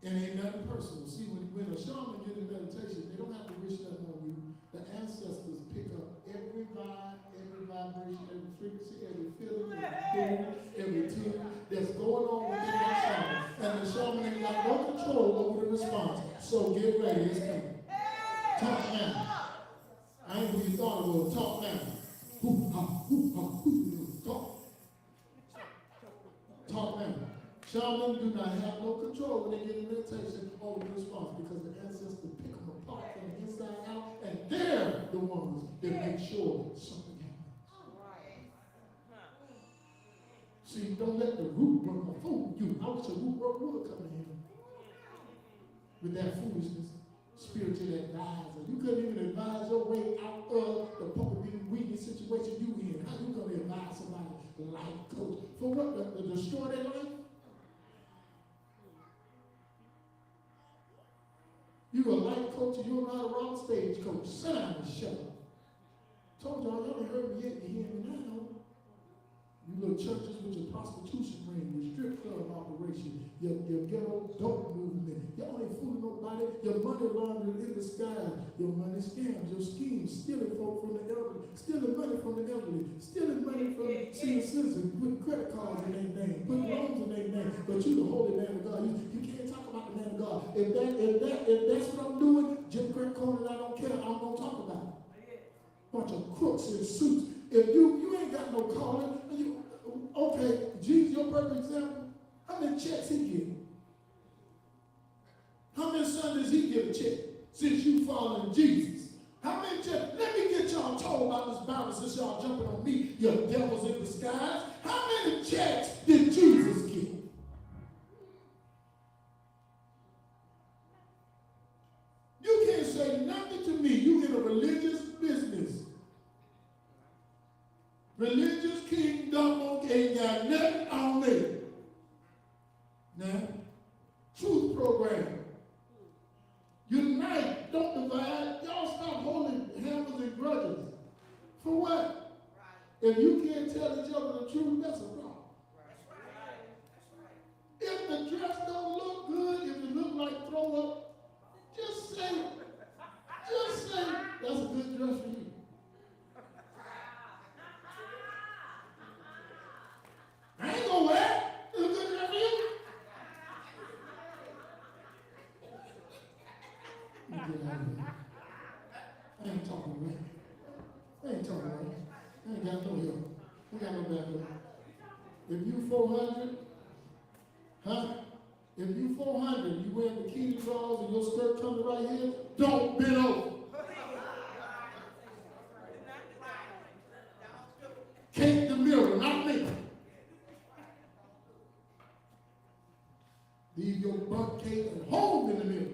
And ain't nothing personal. See, when a shaman get in meditation, they don't have to wish nothing on you. The ancestors pick up every vibe, every vibration, every frequency, every feeling, every boom, every tune that's going on within that shaman. And the shaman ain't got no control over the response. So get ready, it's coming. Talk now. I ain't who you thought it was. Talk now. Talk. Talk now. Shaman do not have no control when they get in meditation over the response because the ancestors pick them apart from the inside out, and they're the ones that make sure something happens. See, don't let the root worker fool you. I wish a root worker would come in with that foolishness, spiritual advisor. You couldn't even advise your way out of the puppet weedy situation you in. How you gonna advise somebody life coach for what? To destroy their life? You a life coach and you're not a rock stage coach. Sit down and shut up. Told y'all, y'all ain't heard me yet, you hear me now. You little churches with your prostitution ring, your strip club operation, your ghetto dope movement. Y'all ain't fooling nobody. Your money laundering in the sky. Your money scams, your schemes, stealing folk from the elderly, stealing money from the elderly, stealing money from senior citizens, putting credit cards in their name, putting loans in their name. But you the holy man of God. You can't talk about the man of God. If that's what I'm doing, Jim Crack Corner, I don't care. I'm gonna talk about it. Bunch of crooks in suits. If you ain't got no calling, okay, Jesus, your perfect example. How many checks he get? How many Sundays he get a check since you following Jesus? How many checks? Let me get y'all told about this Bible since y'all jumping on me, you devils in disguise. How many checks did Jesus get? You can't say nothing to me. You in a religious business. Religious kingdom ain't got nothing on me. Now, truth program. Unite, don't divide. Y'all stop holding hammers and grudges. For what? Right. If you can't tell each other the truth, that's a problem. Right. If the dress don't look good, if it look like throw up, just say, that's a good dress for you. I ain't gonna wear it. It's a good dress for you. I ain't talking right. I ain't got no help. I got no backup. If you 400, If you 400, you wear bikini drawers and your skirt coming right here, don't bend over. Cake the mirror, not me. Leave your butt cake at home in the mirror.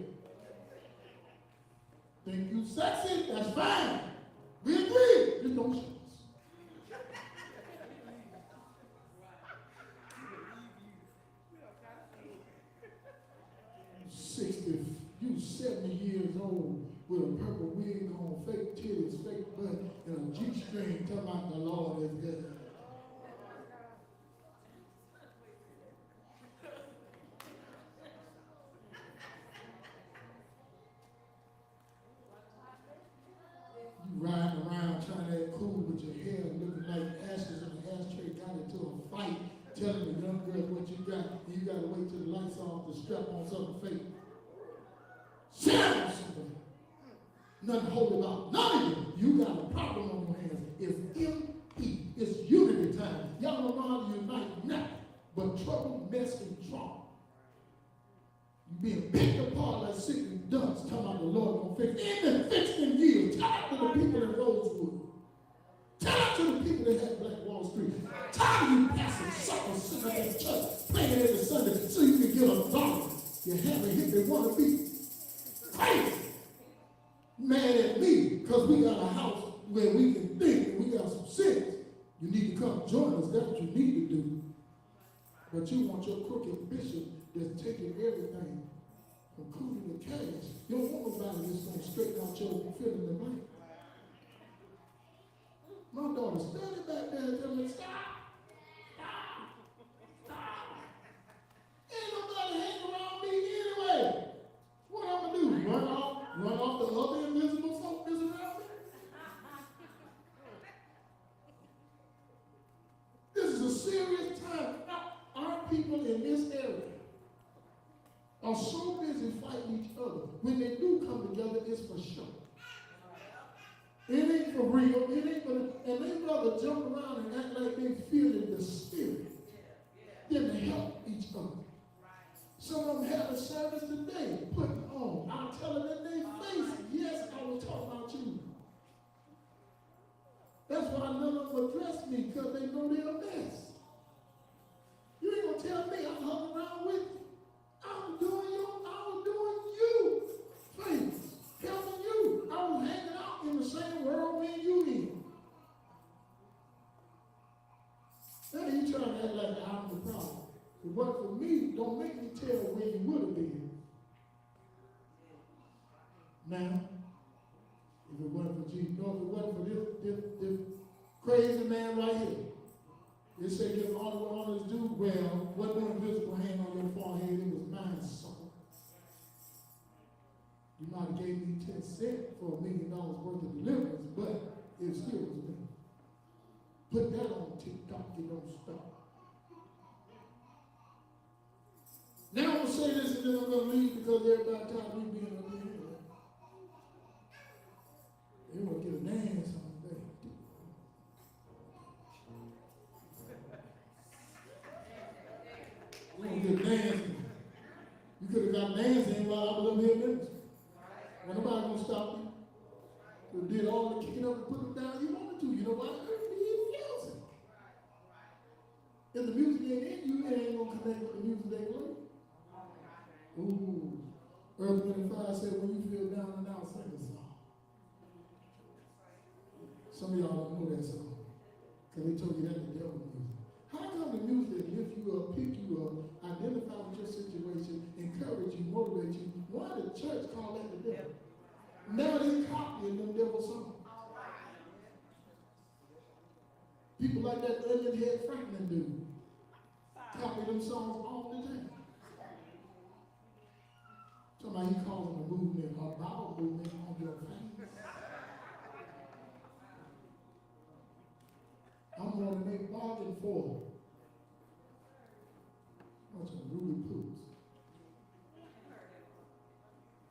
Think you sexy? That's fine. We agree. Just don't show us. 60, you 70 years old with a purple wig on, fake titties, fake butt, and a G-string talking about the Lord is good. You riding around trying to act cool with your hair looking like ashes in the ashtray, got into a fight, telling the young girl what you got, and you gotta wait till the lights off to strap on something fake. Sit down somewhere. Nothing holy about none of you. You got a problem on your hands. It's MP. It's unity time. Y'all don't know how to unite nothing. mess and trouble. You being picked apart like sitting ducks, talking about the Lord gonna fix it. In the fixing years, tell out to the people in Rosewood. Tell out to the people that had Black Wall Street. Tell you passing suckers sitting up in church, playing every Sunday so you can get a dollar. You haven't hit they want to be crazy. Mad at me because we got a house where we can think and we got some sense. You need to come join us. That's what you need to do. But you want your crooked bishop that's taking everything from cooling the cash. You don't want nobody that's going to straighten out your fill in the blank. My daughter standing back there and telling me, stop, stop. Ain't nobody hanging around me anyway. What I'm going to do? Run off the other invisible folk that's around me? This is a serious time. Now, our people in this area are so busy fighting each other. When they do come together, it's for sure. It ain't for real. It ain't for, and they rather jump around and act like they feel in the spirit than to help each other. Some of them had a service today, putting on. I'm telling them in their face, yes, I was talking about you. That's why none of them address me, because they know they're a mess. You ain't gonna tell me I'm hung around with you. I was doing you things, helping you. I was hanging out in the same world when you in. Now you trying to act like I'm the problem. If it wasn't for me, don't make me tell where you would have been. Now, if it wasn't for Jesus, no, if it wasn't for this crazy man right here, they say give all the honors due. Well, wasn't no invisible hand on your forehead, it was mine, sucker. You might have gave me 10 cents for $1 million worth of deliverance, but it still was me. Put that on TikTok, you don't stop. Now I'm going to say this and then I'm going to leave because everybody tired of me being up here. They want to get a dance on the day. You want to get dancing. You could have got dancing while I was up here ministering. Well, nobody going to stop you. You did all the kicking up and put them down you wanted to. You know why? You music. If the music ain't in you, it ain't going to connect with the music they play. Ooh. Earth 25 said, when you feel down and out, sing a song. Some of y'all don't know that song. Because they told you that's the devil music. How come the music lift you up, pick you up, identify with your situation, encourage you, motivate you? Why did the church call that the devil? Now they copying them devil songs. People like that onion head Franklin dude copy them songs all the time. Somebody he calls them a movement, a Bible movement on your face. I'm going to make bargain for what's some Rudy Poops.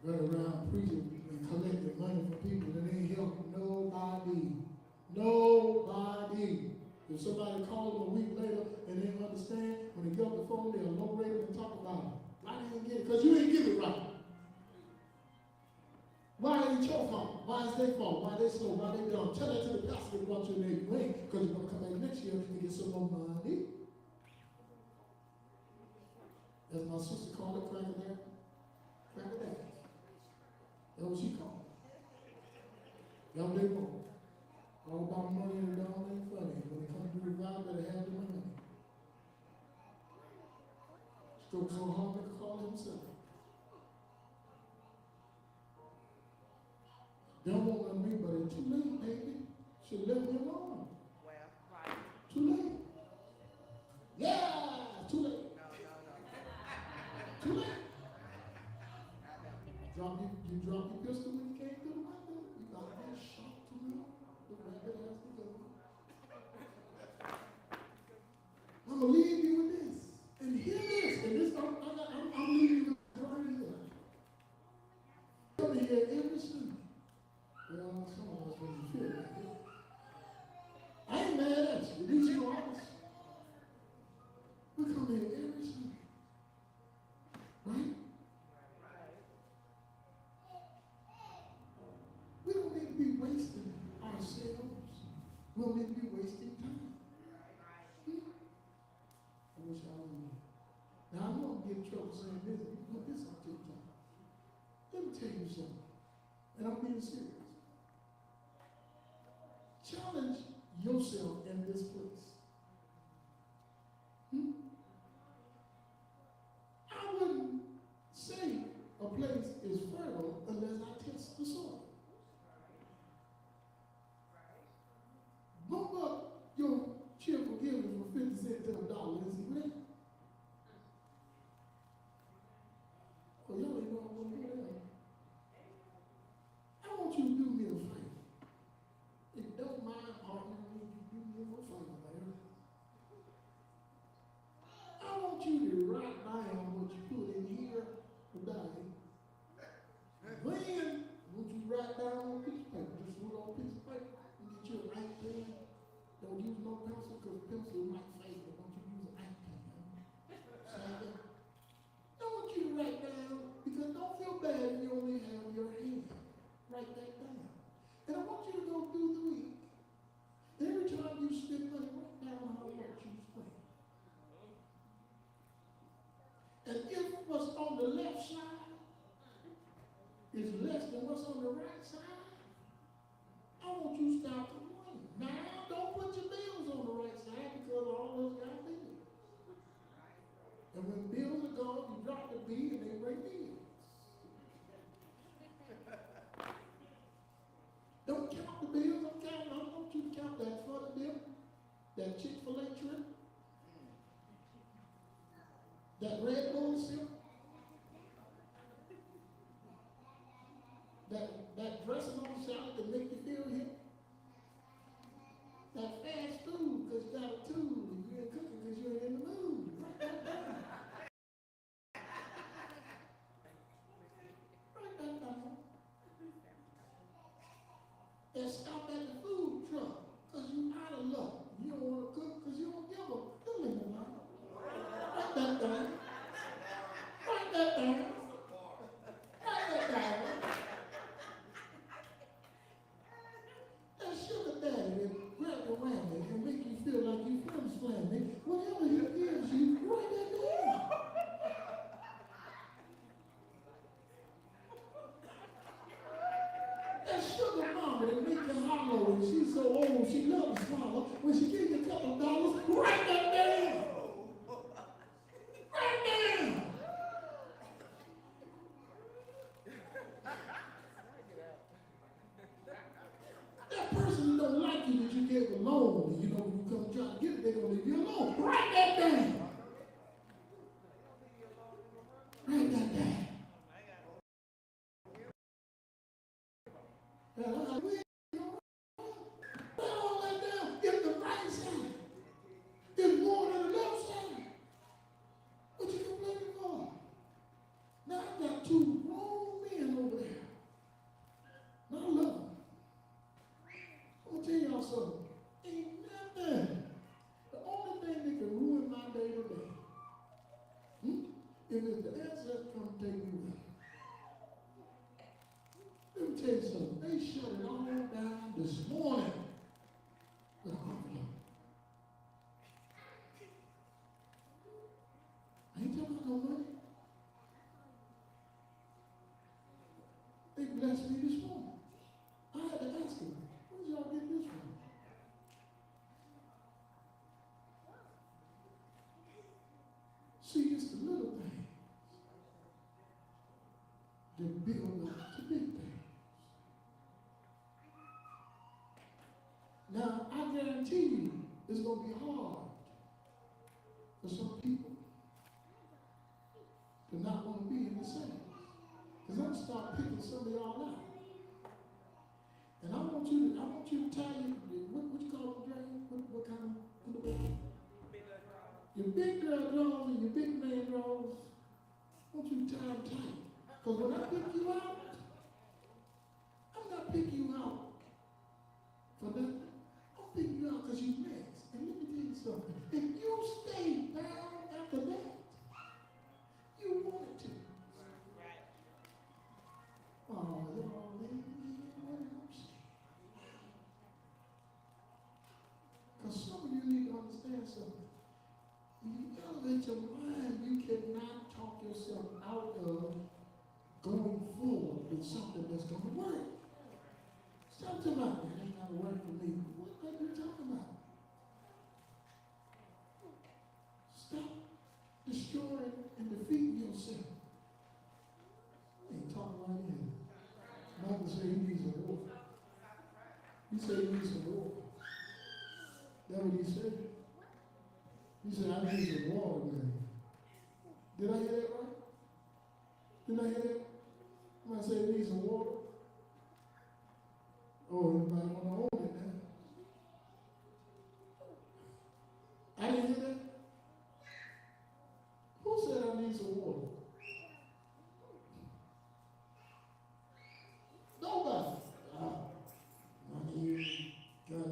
Run around preaching and collecting money from people that ain't helping nobody. Nobody. If somebody calls them a week later and they don't understand, when they get off the phone, they'll low rate them and talk about it. Why didn't you get it? Because you didn't give it right. Why ain't your fault? Why is their fault? Why they slow? Why they dumb? Tell that to the pastor that brought you in their way, because you're going to come back next year and get some more money. As my sister called it, cracker that. Cracker that. That's what she called it. That's what they want. All about money and down ain't funny. When it comes to revival, better have the money. Stroke so hard, they can call himself. Don't want to me, but it's too late, baby. Should let me alone. Well, right. Too late. Yeah, too late. No. Too late. You drop your pistol when you came through the window. You got that shot to me. The rabbit has to go. I'm gonna leave you with this. And hear this. And this, I'm leaving you right here. Come here every Sunday. Well, some of us when you feel like it. I ain't mad at you. At least you're honest. We come here every Sunday. wish I was you. Now, I know I'm getting in trouble saying this, but you put this on TikTok. Let me tell you something, and I'm being serious. Challenge yourself in this place. I wouldn't say a place is fertile unless I test the soil. Bump up your cheerful giving from 50 cents to $1 and see what happens. Oh, y'all ain't know I'm going to do that. I want you to do me a favor. If you don't mind partnering with me, do me a favor, man. I want you to write down what you put in here today. Then, what you write down on a piece of paper, just put on a piece of paper and get you an ink pen. Don't use no pencil because pencil might fade, but don't you use an ink pen. Say that. I want you to write down, because don't feel bad if you only have your hand. Write that down. And I want you to go through the week. Every time you spend money, write down how much you spend. And if what's on the left side is less than what's on the right side, I want you to start to win. Now, don't put your bills on the right side because all of us got bills. And when bills are gone, you drop the B and they bring bills. Don't count the bills. I don't want you to count that funny bill, that Chick-fil-A trip, that Red Bull sip, that dressing on the salad to make you feel hip, that fast food because you got a tube and you ain't cooking because you ain't in the mood. Write that down. Write that down. And stop at the food truck because you out of luck. You don't want to cook because you don't give a feeling about it. Write that down. Write that down. Write that down. That sugar daddy that grab the whammy and make you feel like you friends flammy, whatever he gives you, write that down. That sugar mama that make you hollow and she's so old she loves to swallow, when she gives you a couple of dollars, write that down. Write down. That person who don't like you that you gave a loan, and you know when you come try to get it, they're gonna leave you alone. Write that down. Write that down. Write all that down. If the right side is more than the left side, what you complaining for? Now I got two grown men over there. Now I love them. I'm gonna tell y'all something. Ain't nothing. The only thing that can ruin my day today, if it's the ancestors come take me with. Let me tell you something. They shut it all down this morning with an envelope. I ain't talking about no money. They blessed me this morning. I had to ask them, where'd y'all get this from? See, it's the little things that build up to big things. Now, I guarantee you, it's going to be hard for some people to not want to be in the same. Because I'm going to start picking some of y'all out. And I want you to tie what you call them, Dre? What kind of, your big girl draws and your big man draws. I want you to tie them tight. Because when I pick you out, I'm not picking you out for nothing. I'm picking you out because you're next. And let me tell you something. If you stay down after that, you wanted to. Right. Oh, y'all, man, what I'm saying. Because some of you need to understand something. You gotta cultivate your mind, you cannot talk yourself out of going forward with something that's going to work. Stop talking about that ain't going to work for me. What are you talking about? Stop destroying and defeating yourself. I ain't talking right here. Michael said he needs some water. He said he needs some water. That's what he said. He said, I need some water, man. Did I hear that right? Did I hear that? Somebody say he needs some water. Oh, everybody want to hold it now. I didn't hear that. Who said I need some water? Nobody. I mean, God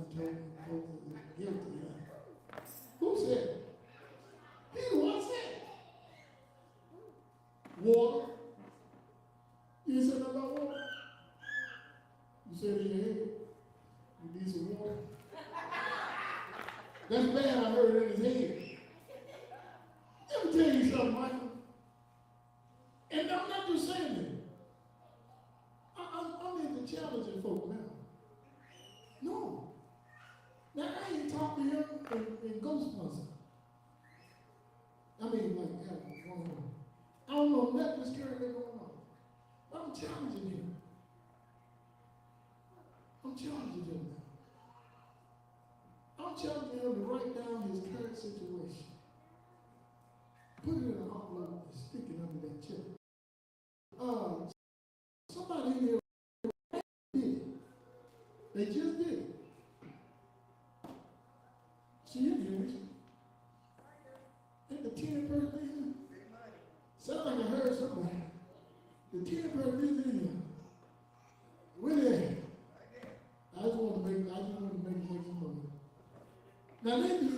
told me guilty. Who said it? He the one said it. Water. You said nothing about water? You said it in your head. You need some water. That's bad, I heard it in his head. Let me tell you something, Michael. And I'm not just saying it. I'm into challenging folk now. No. Now, I ain't talking to him in Ghostbusters. I mean, like, going on. I don't know nothing's currently going on. I'm challenging him. I'm challenging him now. I'm challenging him to write down his current situation. Put it in an envelope and stick it under that chair. Somebody in here did it. They just did it. See, you hear it. Ain't the 10 person in here? Sound like I heard somebody. The 10 person in here. Where they at? I just want to make some money. Now they do